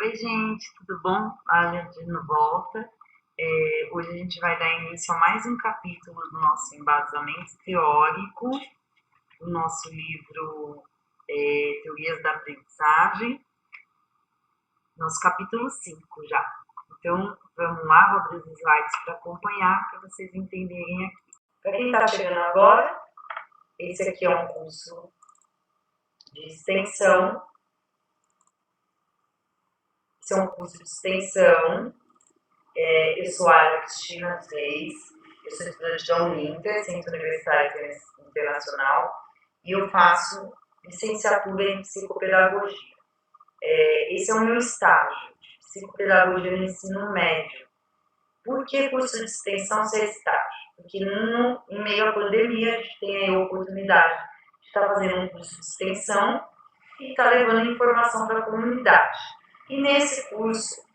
Oi, gente, tudo bom? A Leandrina volta. Hoje a gente vai dar início a mais um capítulo do nosso embasamento teórico, do nosso livro Teorias da Aprendizagem, nosso capítulo 5 já. Então, vamos lá, vou abrir os slides para acompanhar, para vocês entenderem aqui. Para quem está chegando agora, esse aqui é um curso de extensão. Esse é um curso de extensão. Eu sou a Cristina Reis, eu sou estudante da Uninter, Centro Universitário Internacional, e eu faço licenciatura em psicopedagogia. Esse é o meu estágio de psicopedagogia no ensino médio. Por que curso de extensão ser estágio? Porque em meio à pandemia a gente tem a oportunidade de estar fazendo um curso de extensão e estar levando informação para a comunidade. E nesse curso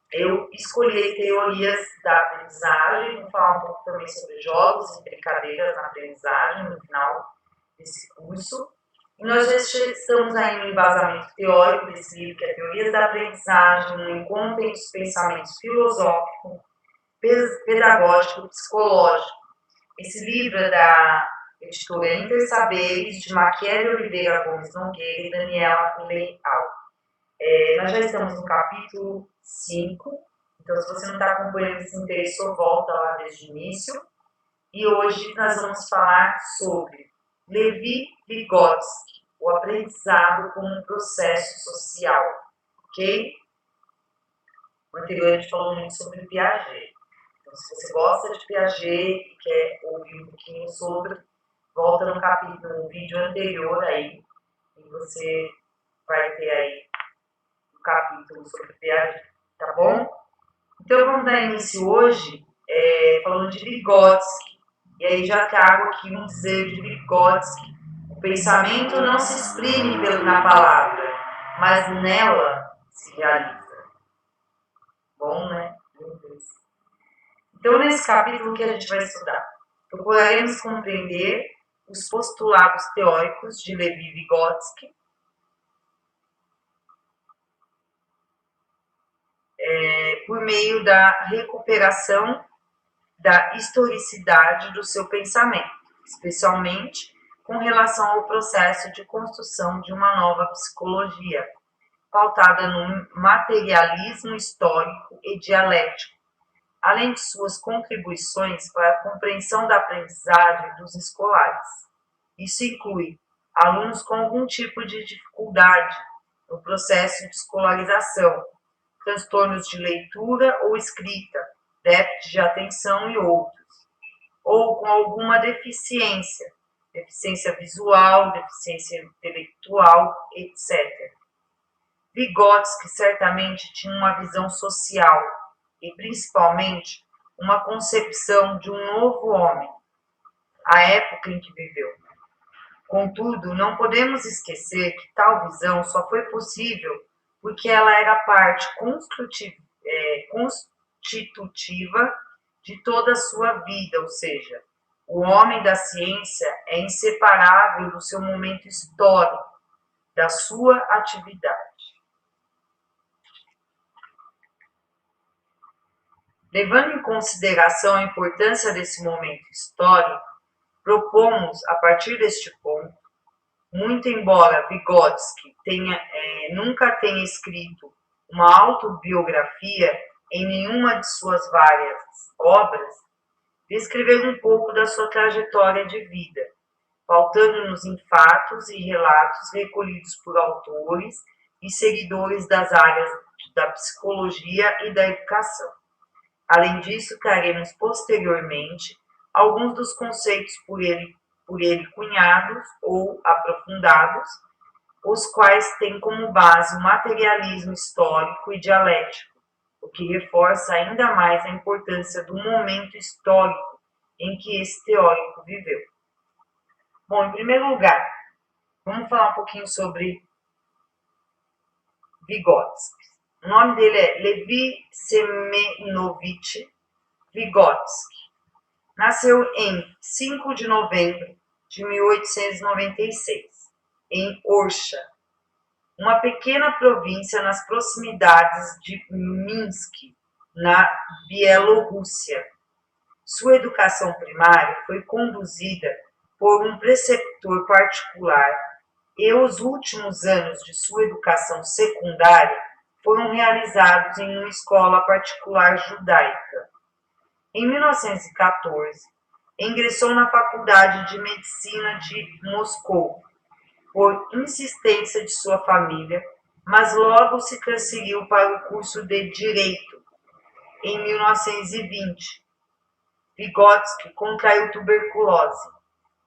eu escolhi teorias da aprendizagem, vou falar um pouco também sobre jogos e brincadeiras na aprendizagem no final desse curso. E nós já estamos aí no embasamento teórico desse livro, que é Teorias da Aprendizagem, no encontro dos pensamentos filosófico, pedagógico e psicológico. Esse livro é da editora Intersaberes, de Maquiele Oliveira Gomes Nogueira e Daniela Leal. Nós já estamos no capítulo 5, então se você não está acompanhando esse texto, volta lá desde o início. E hoje nós vamos falar sobre Levi-Vygotsky, o aprendizado como um processo social, ok? O anterior a gente falou muito sobre Piaget. Então se você gosta de Piaget e quer ouvir um pouquinho sobre, volta no vídeo anterior aí, e você vai ter aí capítulo sobre Piaget, tá bom? Então vamos dar início hoje falando de Vygotsky. E aí já trago aqui um dizer de Vygotsky: o pensamento não se exprime na palavra, mas nela se realiza. Bom, né? Então nesse capítulo que a gente vai estudar, procuraremos compreender os postulados teóricos de Levi-Vygotsky, por meio da recuperação da historicidade do seu pensamento, especialmente com relação ao processo de construção de uma nova psicologia, pautada no materialismo histórico e dialético, além de suas contribuições para a compreensão da aprendizagem dos escolares. Isso inclui alunos com algum tipo de dificuldade no processo de escolarização, transtornos de leitura ou escrita, déficit de atenção e outros, ou com alguma deficiência visual, deficiência intelectual, etc. Vygotsky certamente tinha uma visão social e, principalmente, uma concepção de um novo homem, a época em que viveu. Contudo, não podemos esquecer que tal visão só foi possível porque ela era parte constitutiva de toda a sua vida, ou seja, o homem da ciência é inseparável do seu momento histórico, da sua atividade. Levando em consideração a importância desse momento histórico, propomos, a partir deste ponto, muito embora Vygotsky nunca tenha escrito uma autobiografia em nenhuma de suas várias obras, descrever um pouco da sua trajetória de vida, pautando-nos em fatos e relatos recolhidos por autores e seguidores das áreas da psicologia e da educação. Além disso, traremos posteriormente alguns dos conceitos por ele cunhados ou aprofundados, os quais têm como base o materialismo histórico e dialético, o que reforça ainda mais a importância do momento histórico em que esse teórico viveu. Bom, em primeiro lugar, vamos falar um pouquinho sobre Vygotsky. O nome dele é Levi Semenovich Vygotsky. Nasceu em 5 de novembro de 1896, em Orsha, uma pequena província nas proximidades de Minsk, na Bielorrússia. Sua educação primária foi conduzida por um preceptor particular e os últimos anos de sua educação secundária foram realizados em uma escola particular judaica. Em 1914, ingressou na Faculdade de Medicina de Moscou, por insistência de sua família, mas logo se transferiu para o curso de Direito. Em 1920, Vygotsky contraiu tuberculose,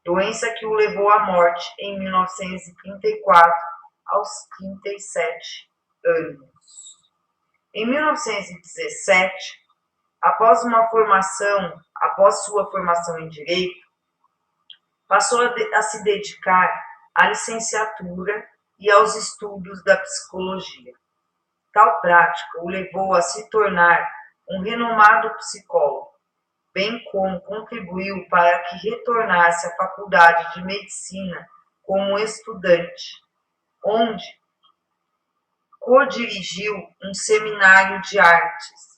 doença que o levou à morte em 1934, aos 37 anos. Em 1917, após sua formação em Direito, passou a se dedicar à licenciatura e aos estudos da psicologia. Tal prática o levou a se tornar um renomado psicólogo, bem como contribuiu para que retornasse à Faculdade de Medicina como estudante, onde co-dirigiu um seminário de artes,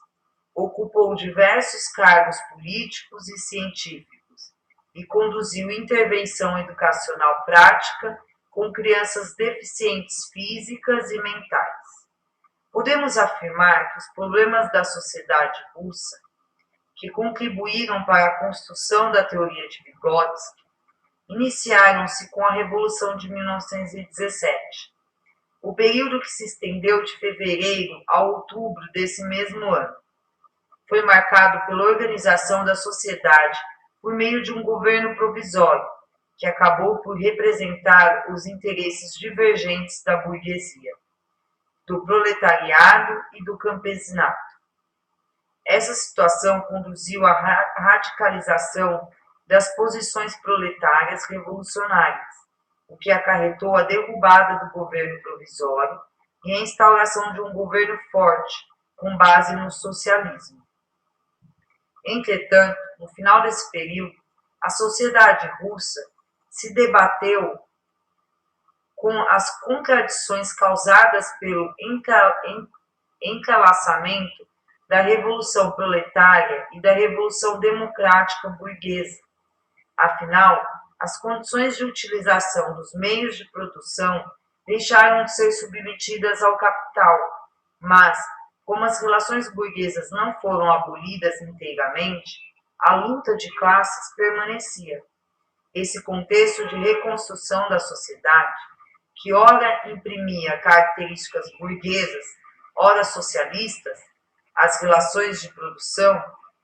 ocupou diversos cargos políticos e científicos e conduziu intervenção educacional prática com crianças deficientes físicas e mentais. Podemos afirmar que os problemas da sociedade russa, que contribuíram para a construção da teoria de Vygotsky, iniciaram-se com a Revolução de 1917, o período que se estendeu de fevereiro a outubro desse mesmo ano. Foi marcado pela organização da sociedade por meio de um governo provisório, que acabou por representar os interesses divergentes da burguesia, do proletariado e do campesinato. Essa situação conduziu à radicalização das posições proletárias revolucionárias, o que acarretou a derrubada do governo provisório e a instauração de um governo forte, com base no socialismo. Entretanto, no final desse período, a sociedade russa se debateu com as contradições causadas pelo entrelaçamento da Revolução Proletária e da Revolução Democrática Burguesa. Afinal, as condições de utilização dos meios de produção deixaram de ser submetidas ao capital, mas, como as relações burguesas não foram abolidas inteiramente, a luta de classes permanecia. Esse contexto de reconstrução da sociedade, que ora imprimia características burguesas, ora socialistas, às relações de produção,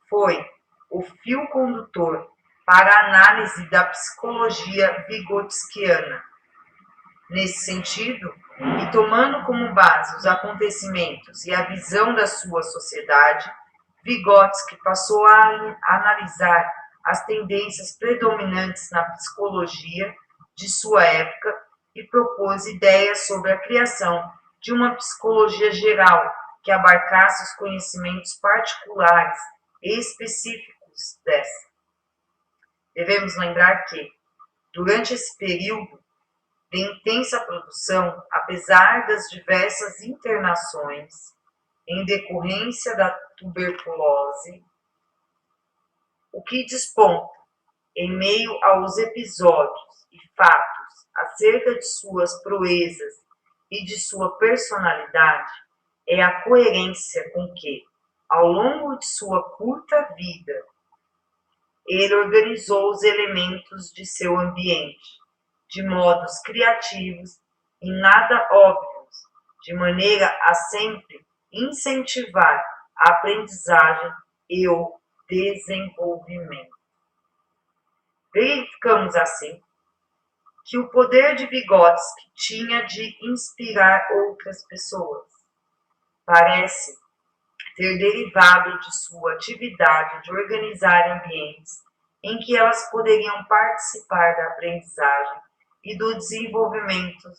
foi o fio condutor para a análise da psicologia vigotskiana. Nesse sentido, e tomando como base os acontecimentos e a visão da sua sociedade, Vygotsky passou a analisar as tendências predominantes na psicologia de sua época e propôs ideias sobre a criação de uma psicologia geral que abarcasse os conhecimentos particulares e específicos dessa. Devemos lembrar que, durante esse período de intensa produção, apesar das diversas internações em decorrência da tuberculose, o que desponta em meio aos episódios e fatos acerca de suas proezas e de sua personalidade é a coerência com que, ao longo de sua curta vida, ele organizou os elementos de seu ambiente de modos criativos e nada óbvios, de maneira a sempre incentivar a aprendizagem e o desenvolvimento. Verificamos assim que o poder de Vygotsky tinha de inspirar outras pessoas. Parece ter derivado de sua atividade de organizar ambientes em que elas poderiam participar da aprendizagem e do desenvolvimento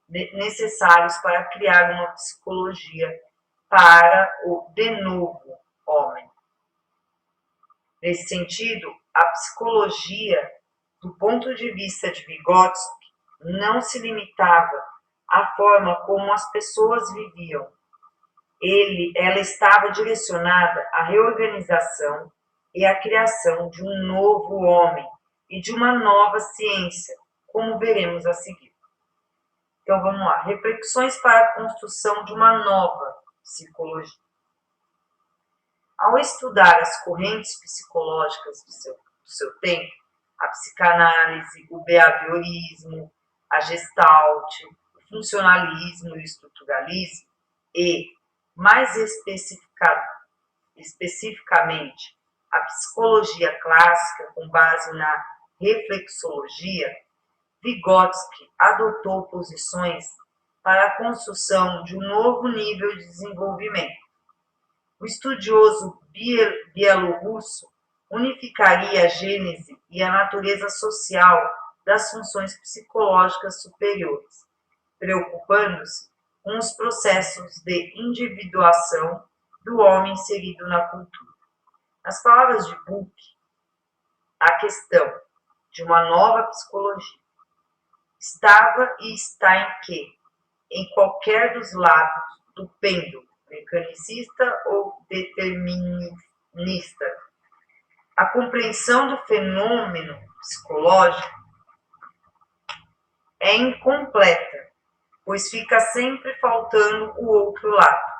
necessários para criar uma psicologia para o de novo homem. Nesse sentido, a psicologia, do ponto de vista de Vygotsky, não se limitava a forma como as pessoas viviam. Ela estava direcionada à reorganização e à criação de um novo homem e de uma nova ciência, como veremos a seguir. Então vamos lá, reflexões para a construção de uma nova psicologia. Ao estudar as correntes psicológicas do seu tempo, a psicanálise, o behaviorismo, a gestalt, o funcionalismo e o estruturalismo e, mais especificamente, a psicologia clássica com base na reflexologia, Vygotsky adotou posições para a construção de um novo nível de desenvolvimento. O estudioso bielorrusso unificaria a gênese e a natureza social das funções psicológicas superiores, preocupando-se com os processos de individuação do homem inserido na cultura. Nas palavras de Buch, a questão de uma nova psicologia estava e está em que, em qualquer dos lados do pêndulo, mecanicista ou determinista, a compreensão do fenômeno psicológico é incompleta, pois fica sempre faltando o outro lado.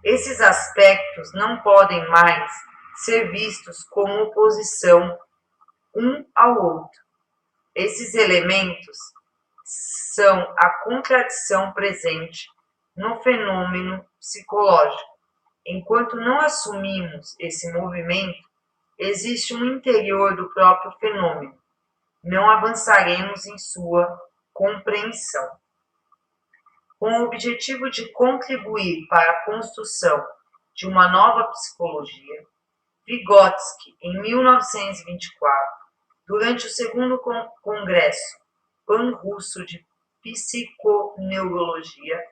Esses aspectos não podem mais ser vistos como oposição um ao outro. Esses elementos são a contradição presente no fenômeno psicológico. Enquanto não assumimos esse movimento, existe um interior do próprio fenômeno. Não avançaremos em sua compreensão. Com o objetivo de contribuir para a construção de uma nova psicologia, Vygotsky, em 1924, durante o segundo Congresso Pan-Russo de Psiconeurologia,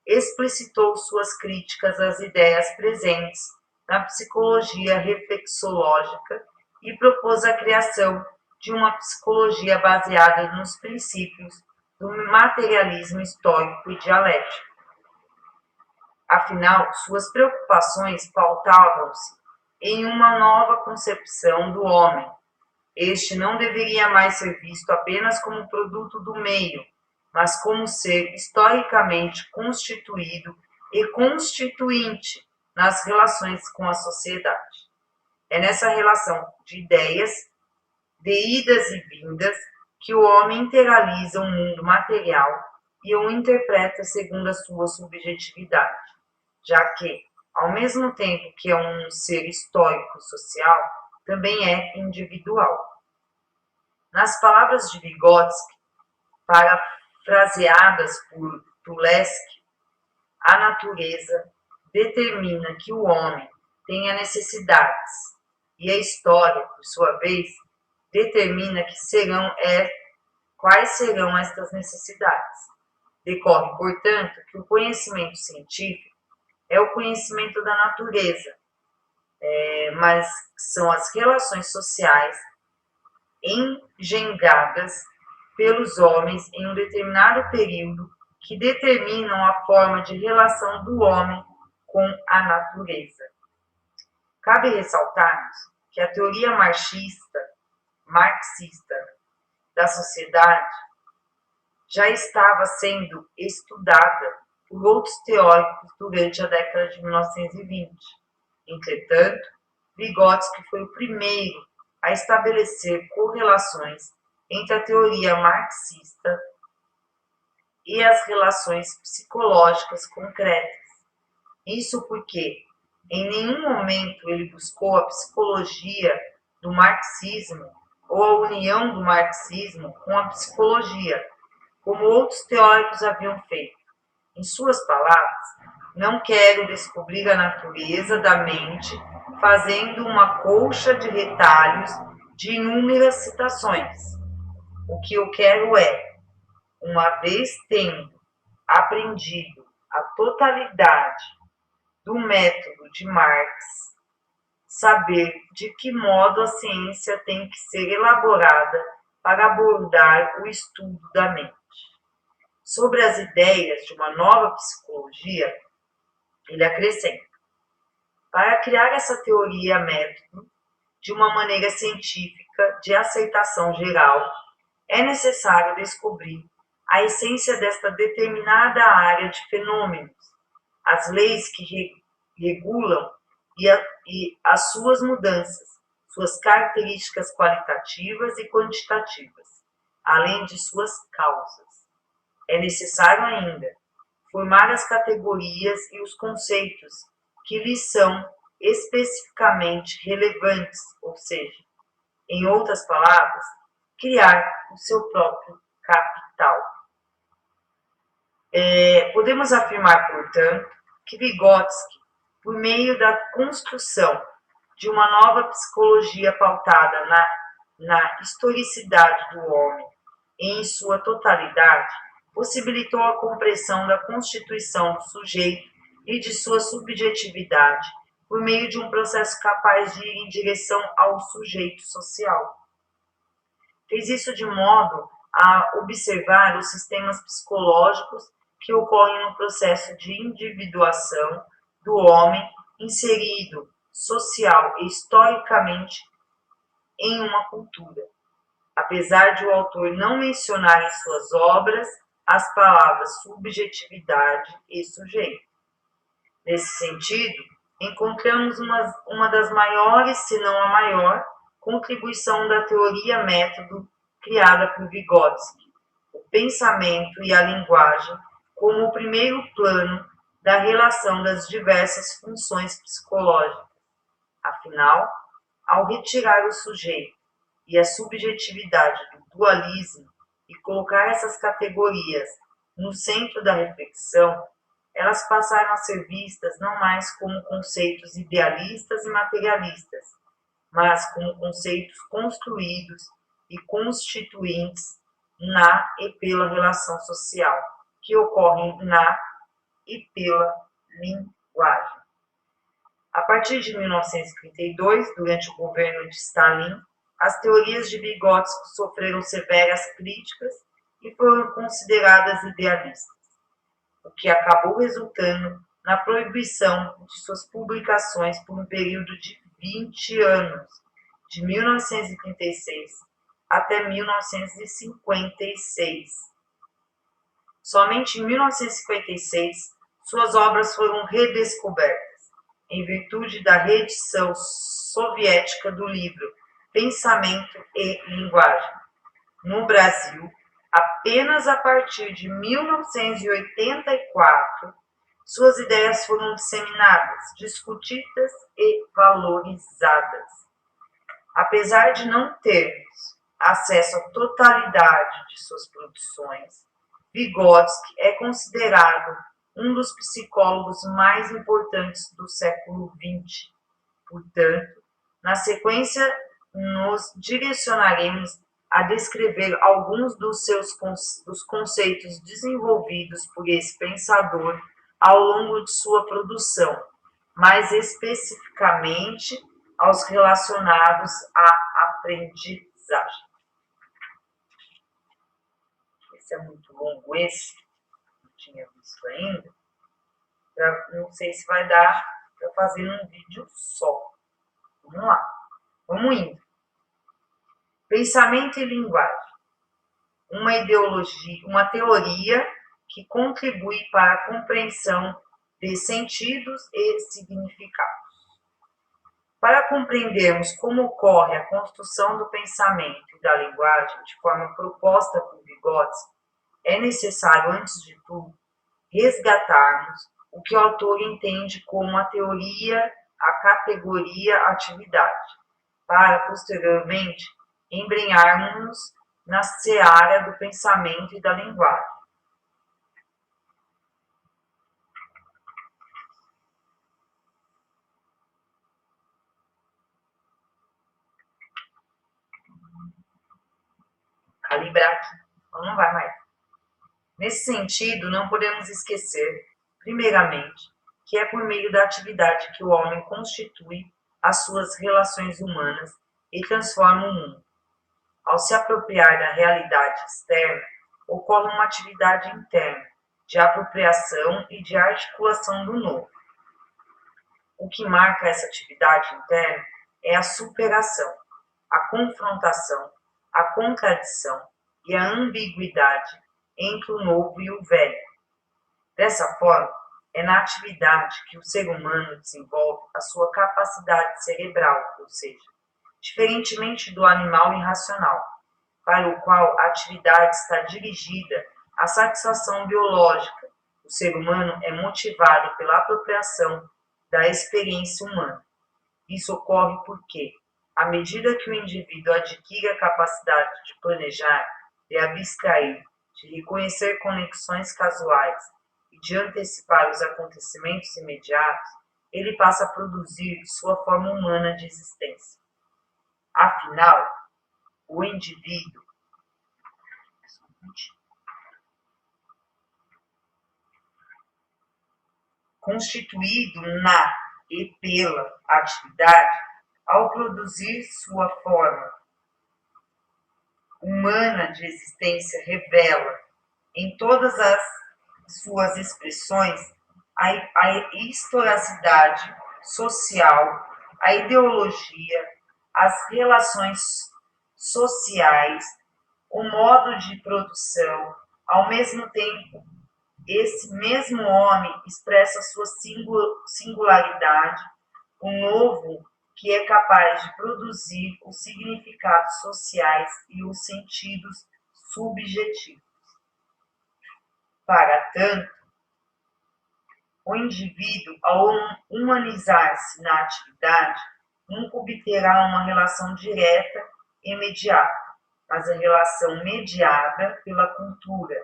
explicitou suas críticas às ideias presentes na psicologia reflexológica e propôs a criação de uma psicologia baseada nos princípios do materialismo estoico e dialético. Afinal, suas preocupações pautavam-se em uma nova concepção do homem. Este não deveria mais ser visto apenas como produto do meio, mas como ser historicamente constituído e constituinte nas relações com a sociedade. É nessa relação de ideias, de idas e vindas, que o homem integraliza o mundo material e o interpreta segundo a sua subjetividade, já que, ao mesmo tempo que é um ser estoico social, também é individual. Nas palavras de Vygotsky, parafraseadas por Tulesky, a natureza determina que o homem tenha necessidades e a história, por sua vez, determina quais serão estas necessidades. Decorre, portanto, que o conhecimento científico é o conhecimento da natureza, mas são as relações sociais engendradas pelos homens em um determinado período que determinam a forma de relação do homem com a natureza. Cabe ressaltarmos que a teoria marxista da sociedade já estava sendo estudada por outros teóricos durante a década de 1920. Entretanto, Vygotsky foi o primeiro a estabelecer correlações entre a teoria marxista e as relações psicológicas concretas. Isso porque, em nenhum momento, ele buscou a psicologia do marxismo ou a união do marxismo com a psicologia, como outros teóricos haviam feito. Em suas palavras, não quero descobrir a natureza da mente fazendo uma colcha de retalhos de inúmeras citações. O que eu quero é, uma vez tendo aprendido a totalidade do método de Marx, saber de que modo a ciência tem que ser elaborada para abordar o estudo da mente. Sobre as ideias de uma nova psicologia, ele acrescenta: para criar essa teoria método de uma maneira científica de aceitação geral, é necessário descobrir a essência desta determinada área de fenômenos, as leis que regulam e as suas mudanças, suas características qualitativas e quantitativas, além de suas causas. É necessário ainda formar as categorias e os conceitos que lhes são especificamente relevantes, ou seja, em outras palavras, criar o seu próprio capital. Podemos afirmar, portanto, que Vygotsky, por meio da construção de uma nova psicologia pautada na historicidade do homem em sua totalidade, possibilitou a compreensão da constituição do sujeito e de sua subjetividade por meio de um processo capaz de ir em direção ao sujeito social. Fez isso de modo a observar os sistemas psicológicos que ocorrem no processo de individuação do homem inserido social e historicamente em uma cultura. Apesar de o autor não mencionar em suas obras as palavras subjetividade e sujeito. Nesse sentido, encontramos uma das maiores, se não a maior, contribuição da teoria método criada por Vygotsky, o pensamento e a linguagem como o primeiro plano da relação das diversas funções psicológicas. Afinal, ao retirar o sujeito e a subjetividade do dualismo e colocar essas categorias no centro da reflexão, elas passaram a ser vistas não mais como conceitos idealistas e materialistas, mas como conceitos construídos e constituintes na e pela relação social, que ocorrem na e pela linguagem. A partir de 1932, durante o governo de Stalin, as teorias de Vygotsky sofreram severas críticas e foram consideradas idealistas, o que acabou resultando na proibição de suas publicações por um período de 20 anos, de 1936 até 1956. Somente em 1956 suas obras foram redescobertas, em virtude da reedição soviética do livro Pensamento e Linguagem. No Brasil, apenas a partir de 1984, suas ideias foram disseminadas, discutidas e valorizadas. Apesar de não termos acesso à totalidade de suas produções, Vygotsky é considerado um dos psicólogos mais importantes do século XX. Portanto, na sequência, nos direcionaremos a descrever alguns dos conceitos desenvolvidos por esse pensador ao longo de sua produção, mais especificamente aos relacionados à aprendizagem. Esse é muito longo, não tinha visto ainda. Não sei se vai dar para fazer num vídeo só. Vamos lá, vamos indo. Pensamento e linguagem. Uma ideologia, uma teoria que contribui para a compreensão de sentidos e significados. Para compreendermos como ocorre a construção do pensamento e da linguagem de forma proposta por Vygotsky, é necessário, antes de tudo, resgatarmos o que o autor entende como a teoria, a categoria atividade, para, posteriormente, embrenharmos na seara do pensamento e da linguagem. Calibrar aqui, então não vai mais. Nesse sentido, não podemos esquecer, primeiramente, que é por meio da atividade que o homem constitui as suas relações humanas e transforma o mundo. Ao se apropriar da realidade externa, ocorre uma atividade interna de apropriação e de articulação do novo. O que marca essa atividade interna é a superação, a confrontação, a contradição e a ambiguidade entre o novo e o velho. Dessa forma, é na atividade que o ser humano desenvolve a sua capacidade cerebral, ou seja, diferentemente do animal irracional, para o qual a atividade está dirigida à satisfação biológica. O ser humano é motivado pela apropriação da experiência humana. Isso ocorre porque, à medida que o indivíduo adquire a capacidade de planejar, de abstrair, de reconhecer conexões casuais e de antecipar os acontecimentos imediatos, ele passa a produzir sua forma humana de existência. Afinal, o indivíduo constituído na e pela atividade, ao produzir sua forma humana de existência, revela em todas as suas expressões a historicidade social, a ideologia, as relações sociais, o modo de produção. Ao mesmo tempo, esse mesmo homem expressa sua singularidade, o novo que é capaz de produzir os significados sociais e os sentidos subjetivos. Para tanto, o indivíduo, ao humanizar-se na atividade, nunca obterá uma relação direta e imediata, mas a relação mediada pela cultura,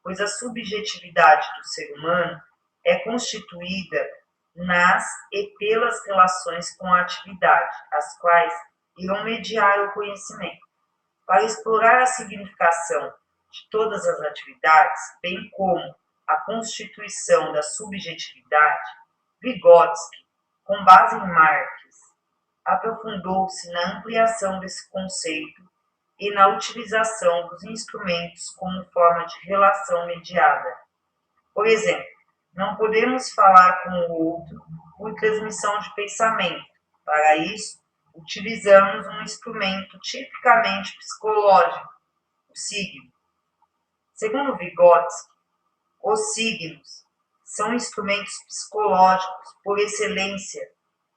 pois a subjetividade do ser humano é constituída nas e pelas relações com a atividade, as quais irão mediar o conhecimento. Para explorar a significação de todas as atividades, bem como a constituição da subjetividade, Vygotsky, com base em Marx, aprofundou-se na ampliação desse conceito e na utilização dos instrumentos como forma de relação mediada. Por exemplo, não podemos falar com o outro por transmissão de pensamento. Para isso, utilizamos um instrumento tipicamente psicológico, o signo. Segundo Vygotsky, os signos são instrumentos psicológicos por excelência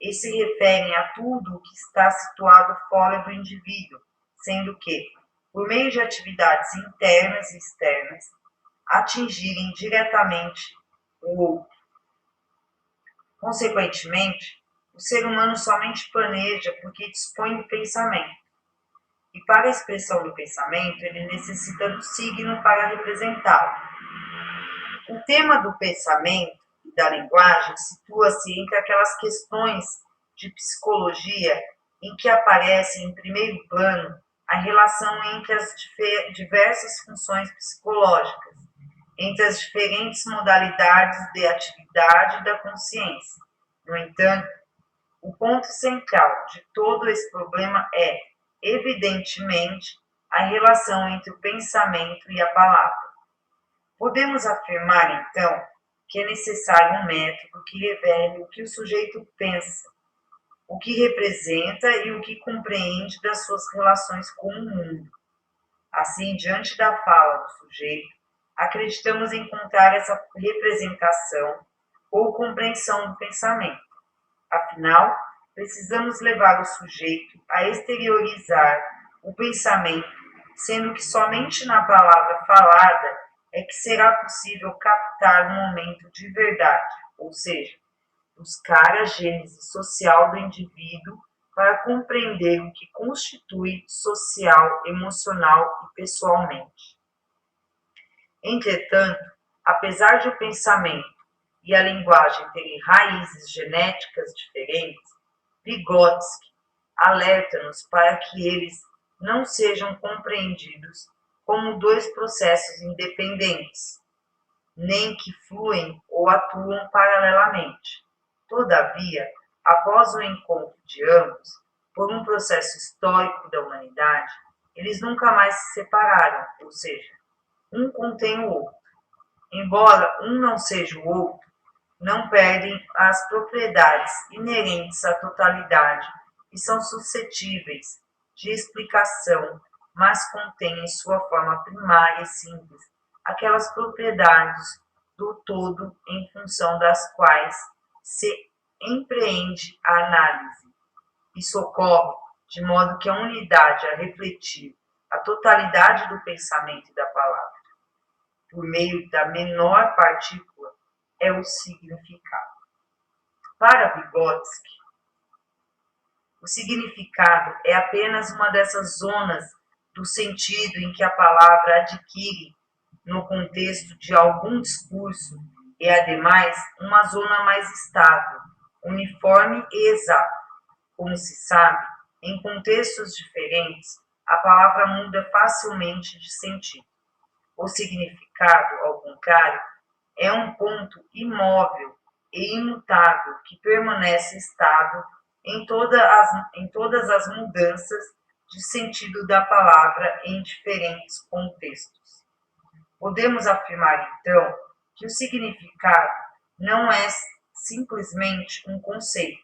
e se referem a tudo o que está situado fora do indivíduo, sendo que, por meio de atividades internas e externas, atingirem diretamente o outro. Consequentemente, o ser humano somente planeja porque dispõe do pensamento. E para a expressão do pensamento, ele necessita do signo para representá-lo. O tema do pensamento e da linguagem situa-se entre aquelas questões de psicologia em que aparece em primeiro plano a relação entre as diversas funções psicológicas, entre as diferentes modalidades de atividade da consciência. No entanto, o ponto central de todo esse problema é, evidentemente, a relação entre o pensamento e a palavra. Podemos afirmar, então, que é necessário um método que revele o que o sujeito pensa, o que representa e o que compreende das suas relações com o mundo. Assim, diante da fala do sujeito, acreditamos encontrar essa representação ou compreensão do pensamento. Afinal, precisamos levar o sujeito a exteriorizar o pensamento, sendo que somente na palavra falada é que será possível captar um momento de verdade, ou seja, buscar a gênese social do indivíduo para compreender o que constitui social, emocional e pessoalmente. Entretanto, apesar de o pensamento e a linguagem terem raízes genéticas diferentes, Vygotsky alerta-nos para que eles não sejam compreendidos como dois processos independentes, nem que fluem ou atuam paralelamente. Todavia, após o encontro de ambos, por um processo histórico da humanidade, eles nunca mais se separaram, ou seja, um contém o outro. Embora um não seja o outro, não perdem as propriedades inerentes à totalidade e são suscetíveis de explicação, mas contêm em sua forma primária e simples aquelas propriedades do todo em função das quais se empreende a análise. Isso ocorre de modo que a unidade a refletir a totalidade do pensamento e da palavra, por meio da menor partícula, é o significado. Para Vygotsky, o significado é apenas uma dessas zonas do sentido em que a palavra adquire no contexto de algum discurso e, ademais, uma zona mais estável, uniforme e exata. Como se sabe, em contextos diferentes, a palavra muda facilmente de sentido. O significado, ao contrário, é um ponto imóvel e imutável que permanece estável em todas as mudanças de sentido da palavra em diferentes contextos. Podemos afirmar, então, que o significado não é simplesmente um conceito,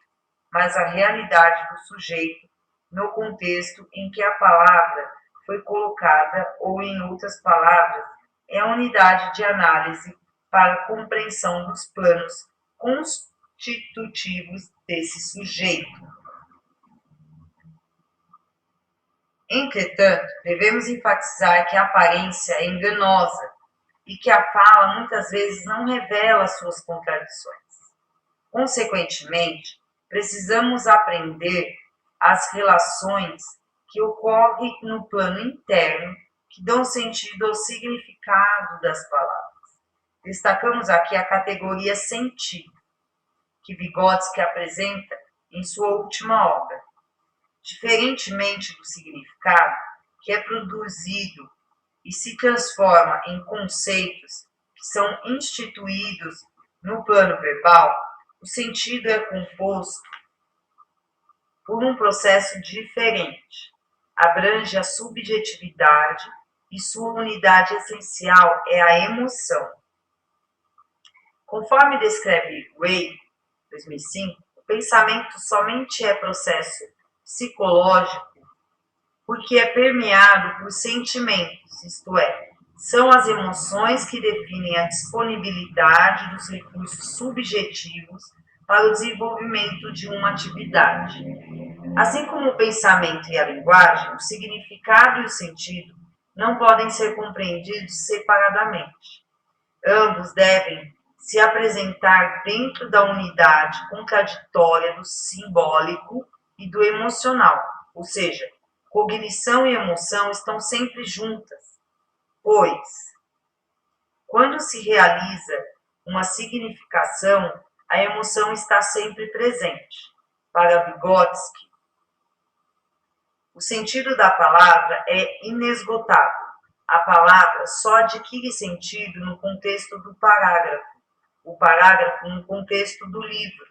mas a realidade do sujeito no contexto em que a palavra foi colocada, ou, em outras palavras, é a unidade de análise para a compreensão dos planos constitutivos desse sujeito. Entretanto, devemos enfatizar que a aparência é enganosa e que a fala muitas vezes não revela suas contradições. Consequentemente, precisamos aprender as relações que ocorrem no plano interno que dão sentido ao significado das palavras. Destacamos aqui a categoria sentido, que Vygotsky apresenta em sua última obra. Diferentemente do significado, que é produzido e se transforma em conceitos que são instituídos no plano verbal, o sentido é composto por um processo diferente. Abrange a subjetividade e sua unidade essencial é a emoção. Conforme descreve Way, 2005, o pensamento somente é processo psicológico porque é permeado por sentimentos, isto é, são as emoções que definem a disponibilidade dos recursos subjetivos para o desenvolvimento de uma atividade. Assim como o pensamento e a linguagem, o significado e o sentido não podem ser compreendidos separadamente. Ambos devem se apresentar dentro da unidade contraditória do simbólico e do emocional, ou seja, cognição e emoção estão sempre juntas, pois, quando se realiza uma significação, a emoção está sempre presente. Para Vygotsky, o sentido da palavra é inesgotável. A palavra só adquire sentido no contexto do parágrafo, o parágrafo no contexto do livro,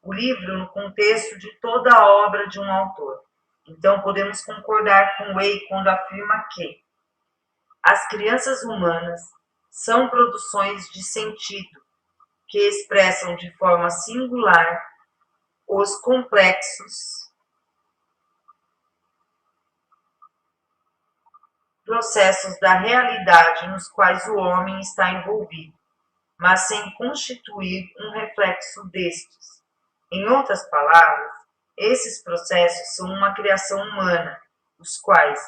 o livro no contexto de toda a obra de um autor. Então, podemos concordar com Way quando afirma que as crianças humanas são produções de sentido que expressam de forma singular os complexos processos da realidade nos quais o homem está envolvido, mas sem constituir um reflexo destes. Em outras palavras, esses processos são uma criação humana, os quais,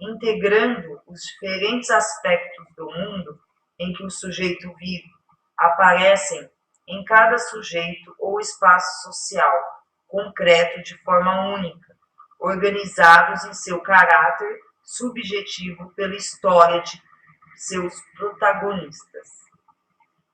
integrando os diferentes aspectos do mundo em que o sujeito vive, aparecem em cada sujeito ou espaço social concreto de forma única, organizados em seu caráter subjetivo pela história de seus protagonistas.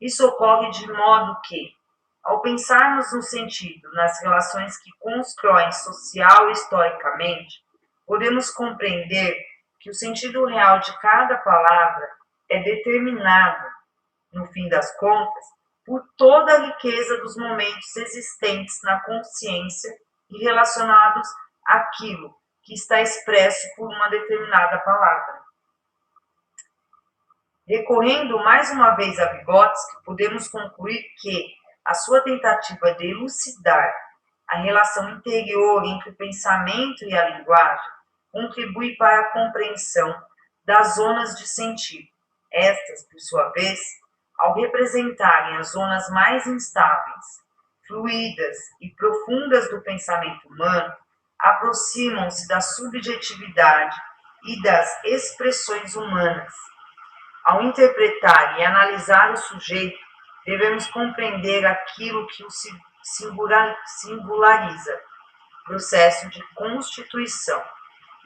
Isso ocorre de modo que, ao pensarmos no sentido nas relações que constroem social e historicamente, podemos compreender que o sentido real de cada palavra é determinado, no fim das contas, por toda a riqueza dos momentos existentes na consciência e relacionados àquilo que está expresso por uma determinada palavra. Recorrendo mais uma vez a Vygotsky, podemos concluir que a sua tentativa de elucidar a relação interior entre o pensamento e a linguagem contribui para a compreensão das zonas de sentido. Estas, por sua vez, ao representarem as zonas mais instáveis, fluídas e profundas do pensamento humano, aproximam-se da subjetividade e das expressões humanas. Ao interpretar e analisar o sujeito, devemos compreender aquilo que o singulariza, processo de constituição,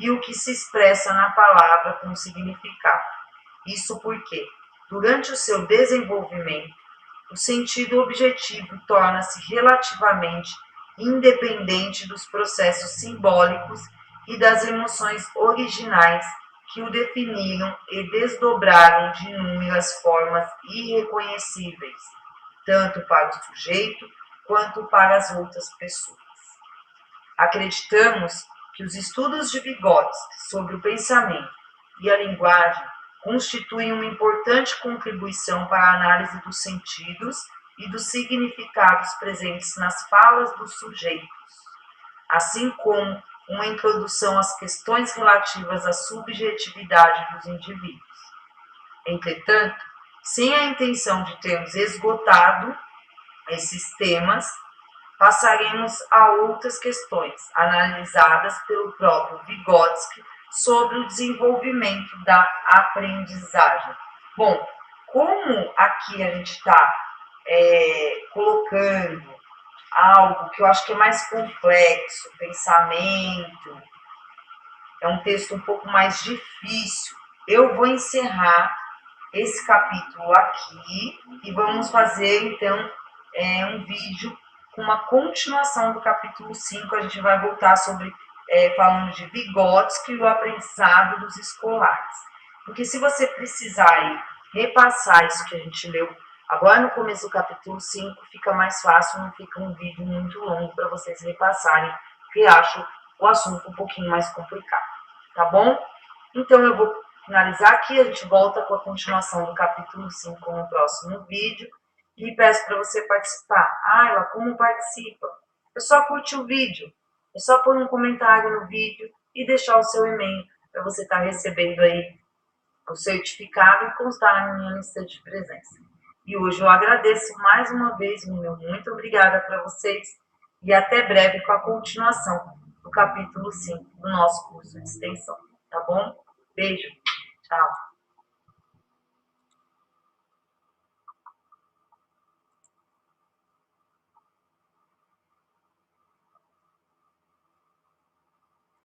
e o que se expressa na palavra com significado. Isso porque, durante o seu desenvolvimento, o sentido objetivo torna-se relativamente independente dos processos simbólicos e das emoções originais que o definiram e desdobraram de inúmeras formas irreconhecíveis, tanto para o sujeito quanto para as outras pessoas. Acreditamos que os estudos de Vygotsky sobre o pensamento e a linguagem constituem uma importante contribuição para a análise dos sentidos e dos significados presentes nas falas dos sujeitos, assim como uma introdução às questões relativas à subjetividade dos indivíduos. Entretanto, sem a intenção de termos esgotado esses temas, passaremos a outras questões analisadas pelo próprio Vygotsky sobre o desenvolvimento da aprendizagem. Bom, como aqui a gente está colocando algo que eu acho que é mais complexo, pensamento, é um texto um pouco mais difícil, eu vou encerrar esse capítulo aqui e vamos fazer então um vídeo com uma continuação do capítulo 5, a gente vai voltar sobre, falando de Vygotsky e o aprendizado dos escolares. Porque se você precisar repassar isso que a gente leu agora no começo do capítulo 5, fica mais fácil, não fica um vídeo muito longo para vocês repassarem, porque acho o assunto um pouquinho mais complicado, tá bom? Então eu vou finalizar aqui, a gente volta com a continuação do capítulo 5 no próximo vídeo. E peço para você participar. Ayla, como participa? É só curtir o vídeo, é só pôr um comentário no vídeo e deixar o seu e-mail para você estar recebendo aí o certificado e constar na minha lista de presença. E hoje eu agradeço mais uma vez, meu muito obrigada para vocês e até breve com a continuação do capítulo 5 do nosso curso de extensão, tá bom? Beijo, tchau!